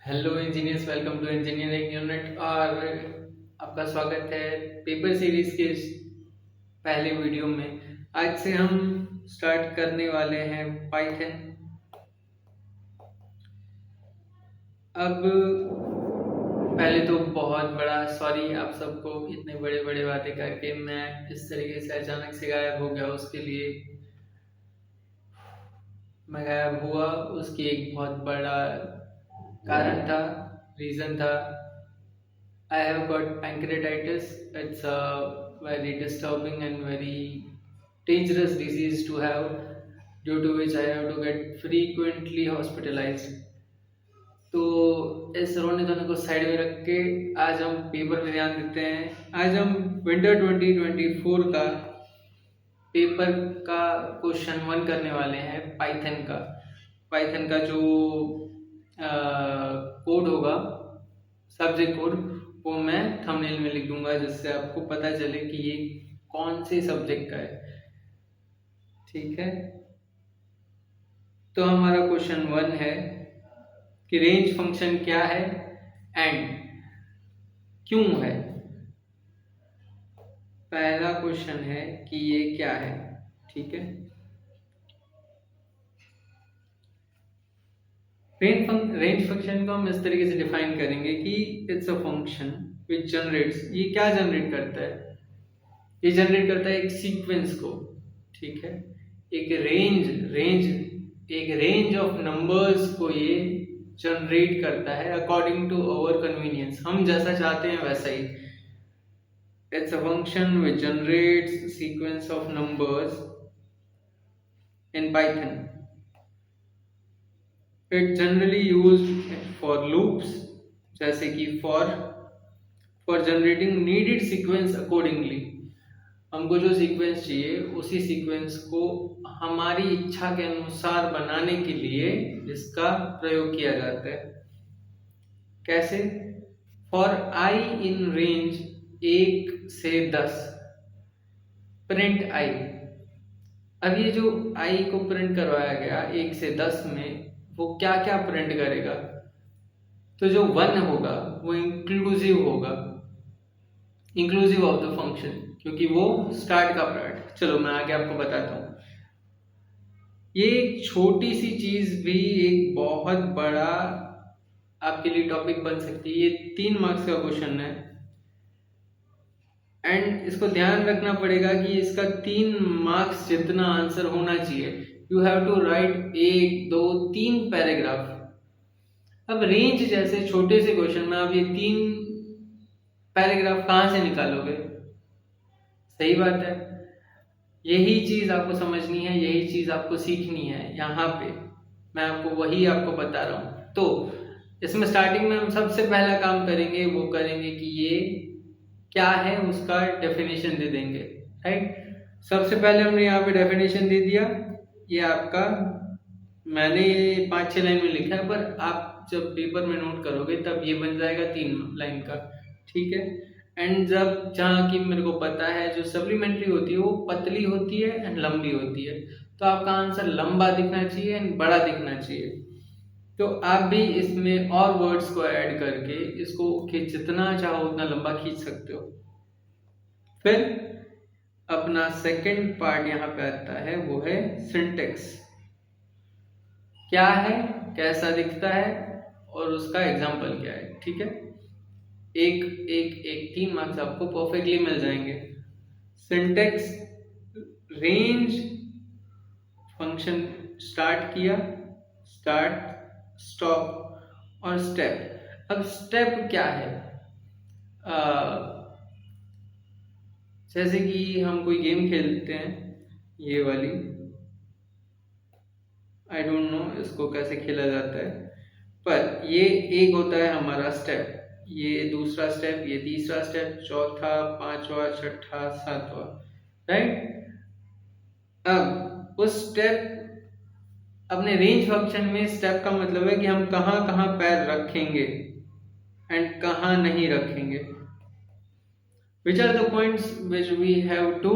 Hello engineers, welcome to engineering unit. और आपका स्वागत है पेपर सीरीज के इस पहले वीडियो में। आज से हम स्टार्ट करने वाले हैं पाइथन। अब पहले तो बहुत बड़ा सॉरी आप सबको, इतने बड़े बड़े बातें करके मैं इस तरीके से अचानक से गायब हो गया। उसके लिए मैं गायब हुआ, उसकी एक बहुत बड़ा कारण था, रीज़न था। I have got pancreatitis. It's a very disturbing and very dangerous disease to have, due to which I have to get frequently hospitalized. तो इस रोने धोने को साइड में रख के आज हम पेपर पे ध्यान देते हैं। आज हम विंटर 2024 का पेपर का क्वेश्चन 1 करने वाले हैं पाइथन का। पाइथन का जो कोड होगा, सब्जेक्ट कोड, वो मैं थंबनेल में लिख दूंगा, जिससे आपको पता चले कि ये कौन से सब्जेक्ट का है। ठीक है, तो हमारा क्वेश्चन 1 है कि रेंज फंक्शन क्या है एंड क्यों है। पहला क्वेश्चन है कि ये क्या है। ठीक है, रेंज फंक्शन को हम इस तरीके से डिफाइन करेंगे कि it's a function which generates. ये क्या जनरेट करता है? ये जनरेट करता है एक सीक्वेंस को। ठीक है, एक रेंज ऑफ नंबर्स को ये जनरेट करता है अकॉर्डिंग टू आवर कन्वीनियंस। हम जैसा चाहते हैं वैसा ही। It's a function which generates sequence of numbers in Python. It generally used for loops, जैसे कि for generating needed sequence accordingly. हमको जो सीक्वेंस चाहिए उसी सीक्वेंस को हमारी इच्छा के अनुसार बनाने के लिए इसका प्रयोग किया जाता है। कैसे? फॉर आई इन रेंज 1 से 10 प्रिंट आई। अब ये जो आई को प्रिंट करवाया गया 1 से 10 में, वो क्या क्या प्रिंट करेगा? तो जो 1 होगा वो इंक्लूसिव होगा, इंक्लूसिव ऑफ द फंक्शन, क्योंकि वो स्टार्ट का पार्ट। चलो मैं आगे आपको बताता हूँ। ये एक छोटी सी चीज भी एक बहुत बड़ा आपके लिए टॉपिक बन सकती है। ये 3 मार्क्स का क्वेश्चन है एंड इसको ध्यान रखना पड़ेगा कि इसका 3 मार्क्स जितना आंसर होना चाहिए। You have to write 1 2 3 paragraph. अब रेंज जैसे छोटे से क्वेश्चन में आप ये 3 पैराग्राफ कहाँ से निकालोगे? सही बात है, यही चीज आपको समझनी है, यही चीज आपको सीखनी है। यहाँ पे मैं आपको वही आपको बता रहा हूँ। तो इसमें स्टार्टिंग में हम सबसे पहला काम करेंगे, वो करेंगे कि ये क्या है उसका डेफिनेशन दे देंगे। राइट, सबसे पहले हमने यहाँ पे डेफिनेशन दे दिया। ये आपका, मैंने 5-6 लाइन में लिखा है, पर आप जब पेपर में नोट करोगे तब ये बन जाएगा 3 लाइन का। ठीक है, एंड जब जहाँ की मेरे को पता है जो सप्लीमेंट्री होती है वो पतली होती है एंड लंबी होती है, तो आपका आंसर लंबा दिखना चाहिए एंड बड़ा दिखना चाहिए। तो आप भी इसमें और वर्ड्स को ऐड करके इसको जितना चाहो उतना लंबा खींच सकते हो। फिर अपना सेकंड पार्ट यहाँ पे आता है, वो है सिंटेक्स। क्या है, कैसा दिखता है और उसका एग्जाम्पल क्या है। ठीक है, एक एक एक 3 मार्क्स आपको परफेक्टली मिल जाएंगे। सिंटेक्स, रेंज फंक्शन स्टार्ट किया, स्टार्ट, स्टॉप और स्टेप। अब स्टेप क्या है? जैसे कि हम कोई गेम खेलते हैं, ये वाली, आई डोंट नो इसको कैसे खेला जाता है, पर ये एक होता है हमारा स्टेप, ये दूसरा स्टेप, ये तीसरा स्टेप, चौथा, पांचवा, छठा, सातवां। राइट, अब उस स्टेप, अपने रेंज फंक्शन में स्टेप का मतलब है कि हम कहाँ कहाँ पैर रखेंगे एंड कहाँ नहीं रखेंगे। Which are the points which we have to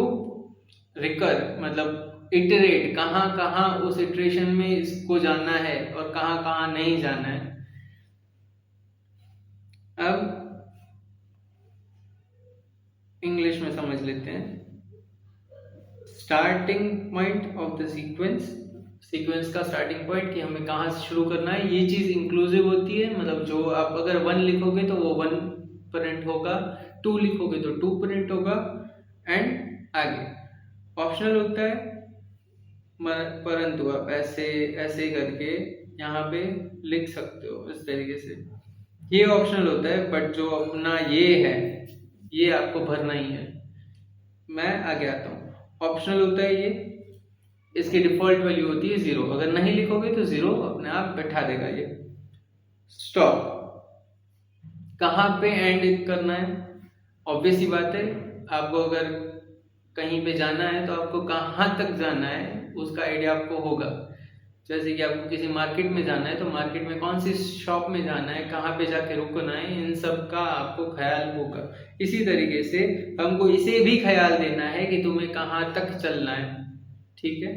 recur, मतलब इटरेट, कहाँ कहाँ उस इटरेशन में इसको जाना है और कहाँ कहाँ नहीं जाना है। अब इंग्लिश में समझ लेते हैं। Starting point of the sequence का स्टार्टिंग पॉइंट कि हमें कहाँ से शुरू करना है, ये चीज इंक्लूसिव होती है। मतलब जो आप अगर 1 लिखोगे तो वो 1 प्रिंट होगा, 2 लिखोगे तो 2 प्रिंट होगा, एंड आगे ऑप्शनल होता है। परंतु आप ऐसे ऐसे करके यहाँ पे लिख सकते हो इस तरीके से, ये ऑप्शनल होता है। बट जो अपना ये है, ये आपको भरना ही है। मैं आगे आता हूँ। ऑप्शनल होता है ये, इसकी डिफॉल्ट वैल्यू होती है 0। अगर नहीं लिखोगे तो 0 अपने आप बैठा देगा ये। स्टॉप कहाँ पे एंड करना है, ऑब्वियस ही बात है। आपको अगर कहीं पे जाना है तो आपको कहाँ तक जाना है उसका आइडिया आपको होगा। जैसे कि आपको किसी मार्केट में जाना है तो मार्केट में कौन सी शॉप में जाना है, कहाँ पे जाके रुकना है, इन सब का आपको ख्याल होगा। इसी तरीके से हमको इसे भी ख्याल देना है कि तुम्हें कहाँ तक चलना है। ठीक है।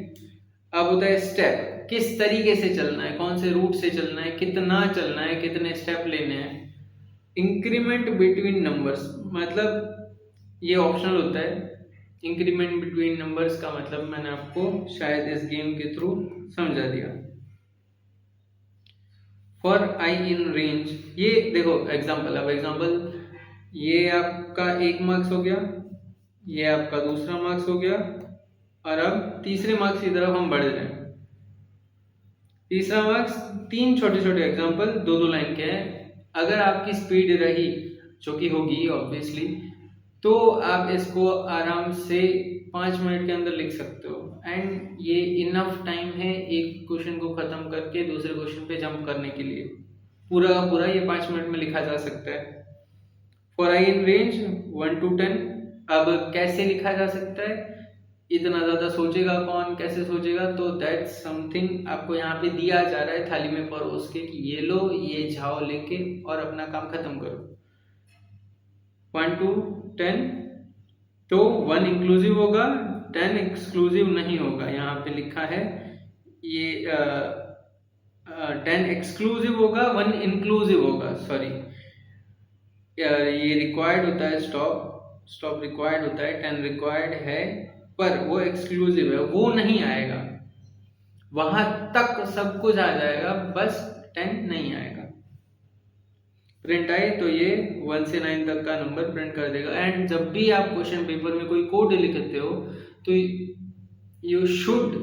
अब होता है स्टेप, किस तरीके से चलना है, कौन से रूट से चलना है, कितना चलना है, कितने स्टेप लेने हैं। इंक्रीमेंट बिटवीन नंबर्स, मतलब ये ऑप्शनल होता है। इंक्रीमेंट बिटवीन नंबर्स का मतलब मैंने आपको शायद इस गेम के थ्रू समझा दिया। फॉर आई इन रेंज, ये देखो एग्जांपल। अब एग्जांपल, ये आपका 1 मार्क्स हो गया, ये आपका दूसरा मार्क्स हो गया, और अब तीसरे मार्क्स की तरफ हम बढ़ रहे हैं। तीसरा मार्क्स 3 छोटे छोटे एग्जांपल 2-2 लाइन के हैं। अगर आपकी स्पीड रही, जो कि होगी ऑब्वियसली, तो आप इसको आराम से 5 मिनट के अंदर लिख सकते हो। एंड ये इनफ टाइम है एक क्वेश्चन को खत्म करके दूसरे क्वेश्चन पे जंप करने के लिए। पूरा का पूरा ये 5 मिनट में लिखा जा सकता है। For I in range 1 to 10। अब कैसे लिखा जा सकता है, इतना ज्यादा सोचेगा कौन, कैसे सोचेगा, तो दैट्स समथिंग आपको यहाँ पे दिया जा रहा है थाली में परोस के कि ये लो, ये जाओ लेके और अपना काम खत्म करो। 1 to 10, तो 1 इंक्लूसिव होगा, 10 एक्सक्लूसिव नहीं होगा। यहाँ पे लिखा है ये 10 एक्सक्लूसिव होगा, 1 इंक्लूसिव होगा। सॉरी, ये रिक्वायर्ड होता है स्टॉप रिक्वायर्ड होता है, 10 रिक्वायर्ड है, पर वो एक्सक्लूसिव है, वो नहीं आएगा। वहां तक सब कुछ आ जाएगा, बस 10 नहीं आएगा। प्रिंट आए तो ये 1 से 9 तक का नंबर प्रिंट कर देगा। एंड जब भी आप क्वेश्चन पेपर में कोई कोड लिखते हो तो यू शुड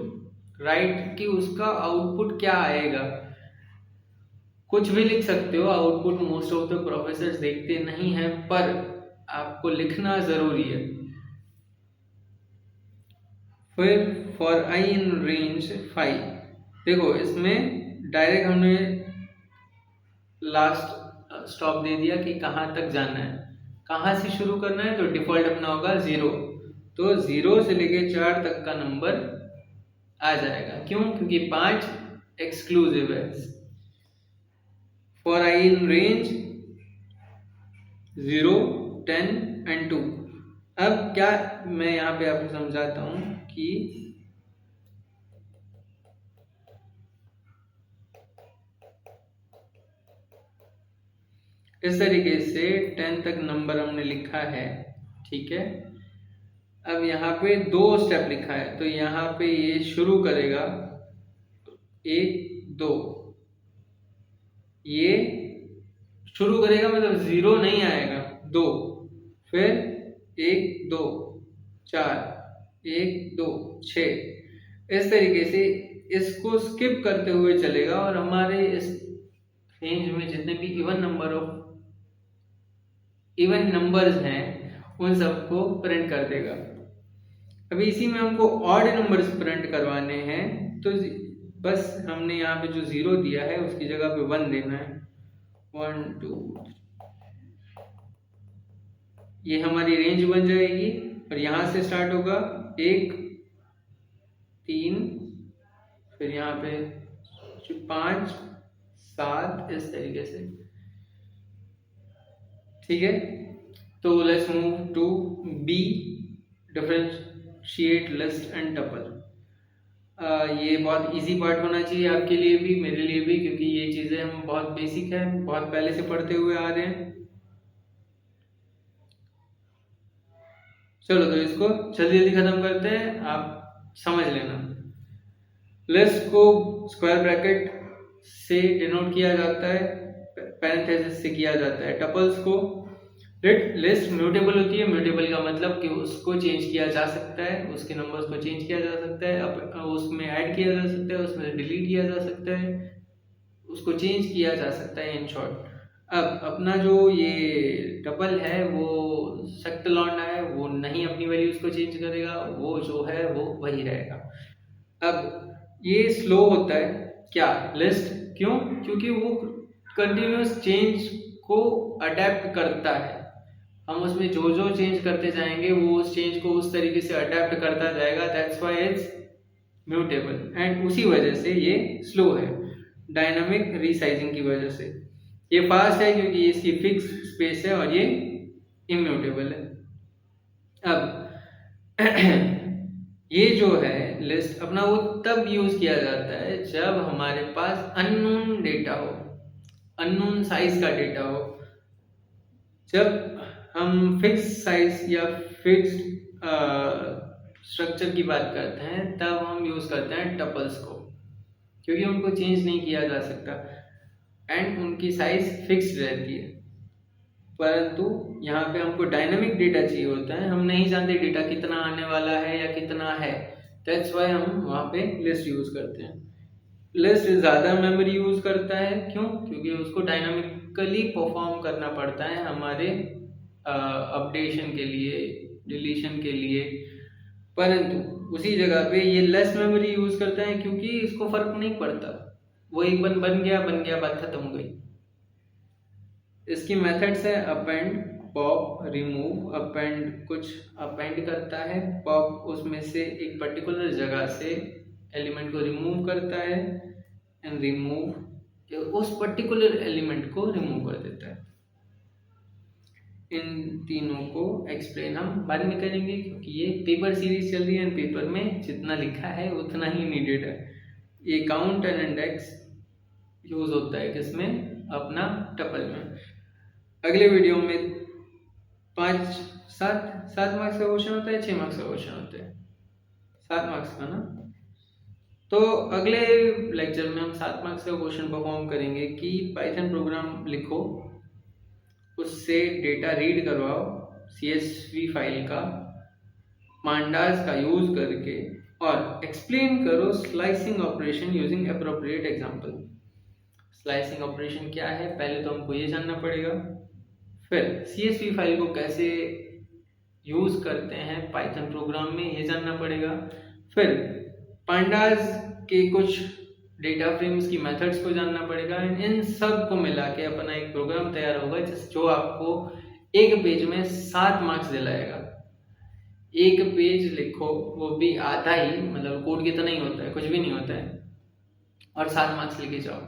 राइट कि उसका आउटपुट क्या आएगा। कुछ भी लिख सकते हो, output most of the professors देखते नहीं हैं, पर आपको लिखना जरूरी है। फिर फॉर आई इन रेंज 5, देखो इसमें डायरेक्ट हमने लास्ट स्टॉप दे दिया कि कहाँ तक जाना है, कहाँ से शुरू करना है। तो डिफॉल्ट अपना होगा 0, तो 0 से लेके 4 तक का नंबर आ जाएगा। क्यों? क्योंकि 5 एक्सक्लूसिव है। For I in range 0, 10 and 2। अब क्या मैं यहाँ पे आपको समझाता हूँ कि इस तरीके से 10 तक नंबर हमने लिखा है। ठीक है। अब यहाँ पे 2 स्टेप लिखा है, तो यहाँ पे ये शुरू करेगा 1 2, ये शुरू करेगा मतलब 0 नहीं आएगा, 2, फिर 1 2 4 1 2 6, इस तरीके से इसको स्किप करते हुए चलेगा और हमारे इस रेंज में जितने भी इवन नंबर्स हैं उन सबको प्रिंट कर देगा। अभी इसी में हमको ऑड नंबर्स प्रिंट करवाने हैं, तो बस हमने यहाँ पे जो 0 दिया है उसकी जगह पे 1 देना है। 1 2, ये हमारी रेंज बन जाएगी और यहाँ से स्टार्ट होगा 1 3, फिर यहाँ पे 5 7, इस तरीके से। ठीक है। तो let's move to B, differentiate list and tuple. ये बहुत इजी पार्ट होना चाहिए आपके लिए भी, मेरे लिए भी, क्योंकि ये चीज़ें हम बहुत बेसिक है, बहुत पहले से पढ़ते हुए आ रहे हैं। चलो तो इसको जल्दी जल्दी खत्म करते हैं, आप समझ लेना। लिस्ट को स्क्वायर ब्रैकेट से डिनोट किया जाता है, पैरेंथेसिस से किया जाता है। टपल्स को लिस्ट म्यूटेबल होती है, म्यूटेबल का मतलब कि उसको चेंज किया जा सकता है, उसके नंबर्स को चेंज किया जा सकता है, उसमें ऐड किया जा सकता है, उसमें डिलीट किया जा सकता है, उसको चेंज किया जा सकता है इन शॉर्ट। अब अपना जो ये टपल है वो सख्त लौंडा है, वो नहीं अपनी वैल्यूज को चेंज करेगा, वो जो है वो वही रहेगा। अब ये स्लो होता है क्या, लिस्ट, क्यों? क्योंकि वो कंटिन्यूस चेंज को अडेप्ट करता है। हम उसमें जो जो चेंज करते जाएंगे वो उस चेंज को उस तरीके से अडेप्ट करता जाएगा, that's why it's mutable. And उसी वजह से ये स्लो है, डायनामिक रीसाइजिंग की वजह से। ये फास्ट है क्योंकि इसकी फिक्स स्पेस है और ये इम्यूटेबल है। अब ये जो है लिस्ट अपना वो तब यूज किया जाता है जब हमारे पास अननोन डेटा हो, अननोन साइज का डेटा हो। जब हम फिक्स साइज या फिक्स्ड स्ट्रक्चर की बात करते हैं तब हम यूज करते हैं टपल्स को, क्योंकि उनको चेंज नहीं किया जा सकता एंड उनकी साइज फिक्स्ड रहती है। परंतु यहाँ पे हमको डायनामिक डेटा चाहिए होता है, हम नहीं जानते डेटा कितना आने वाला है या कितना है, दैट्स वाई हम वहाँ पे लिस्ट यूज करते हैं। लिस्ट ज़्यादा मेमोरी यूज करता है, क्यों? क्योंकि उसको डायनामिकली परफॉर्म करना पड़ता है हमारे अपडेशन के लिए, डिलीशन के लिए। परंतु उसी जगह पे ये लेस मेमोरी यूज करता है क्योंकि इसको फर्क नहीं पड़ता, वो एक बार बन गया बात खत्म हो गई। इसकी मेथड्स है अपेंड, पॉप, रिमूव। अपेंड कुछ अपेंड करता है, पॉप उसमें से एक पर्टिकुलर जगह से एलिमेंट को रिमूव करता है, एंड रिमूव उस पर्टिकुलर एलिमेंट को रिमूव कर देता है। इन तीनों को एक्सप्लेन हम बाद में करेंगे क्योंकि ये पेपर सीरीज चल रही है, पेपर में जितना लिखा है उतना ही नीडेड है। ये काउंट एंड इंडेक्स यूज होता है किसमें, अपना टपल में। अगले वीडियो में 7 मार्क्स का क्वेश्चन होता है, 6 मार्क्स का क्वेश्चन होता है, 7 मार्क्स का ना। तो अगले लेक्चर में हम 7 मार्क्स का क्वेश्चन परफॉर्म करेंगे कि पाइथन प्रोग्राम लिखो, उससे डेटा रीड करवाओ CSV फाइल का पांडास का यूज करके, और एक्सप्लेन करो slicing operation using appropriate example. Slicing operation क्या है पहले तो हमको ये जानना पड़ेगा, फिर CSV फाइल को कैसे यूज करते हैं पाइथन प्रोग्राम में ये जानना पड़ेगा, फिर पांडास के कुछ डेटा फ्रेम्स की मेथड्स को जानना पड़ेगा। इन सब को मिला के अपना एक प्रोग्राम तैयार होगा जो आपको एक पेज में 7 मार्क्स दिलाएगा। एक पेज लिखो, वो भी आधा ही, मतलब कोड कितना ही होता है, कुछ भी नहीं होता है, और 7 मार्क्स लेके जाओ।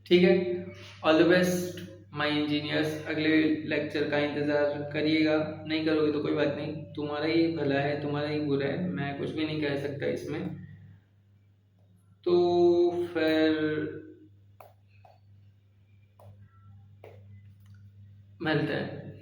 ठीक है, all the best my engineers. अगले लेक्चर का इंतज़ार करिएगा, नहीं करोगे तो कोई बात नहीं, तुम्हारा ही भला है, तुम्हारा ही बुरा है, मैं कुछ भी नहीं कह सकता इसमें। तो फिर मिलते हैं।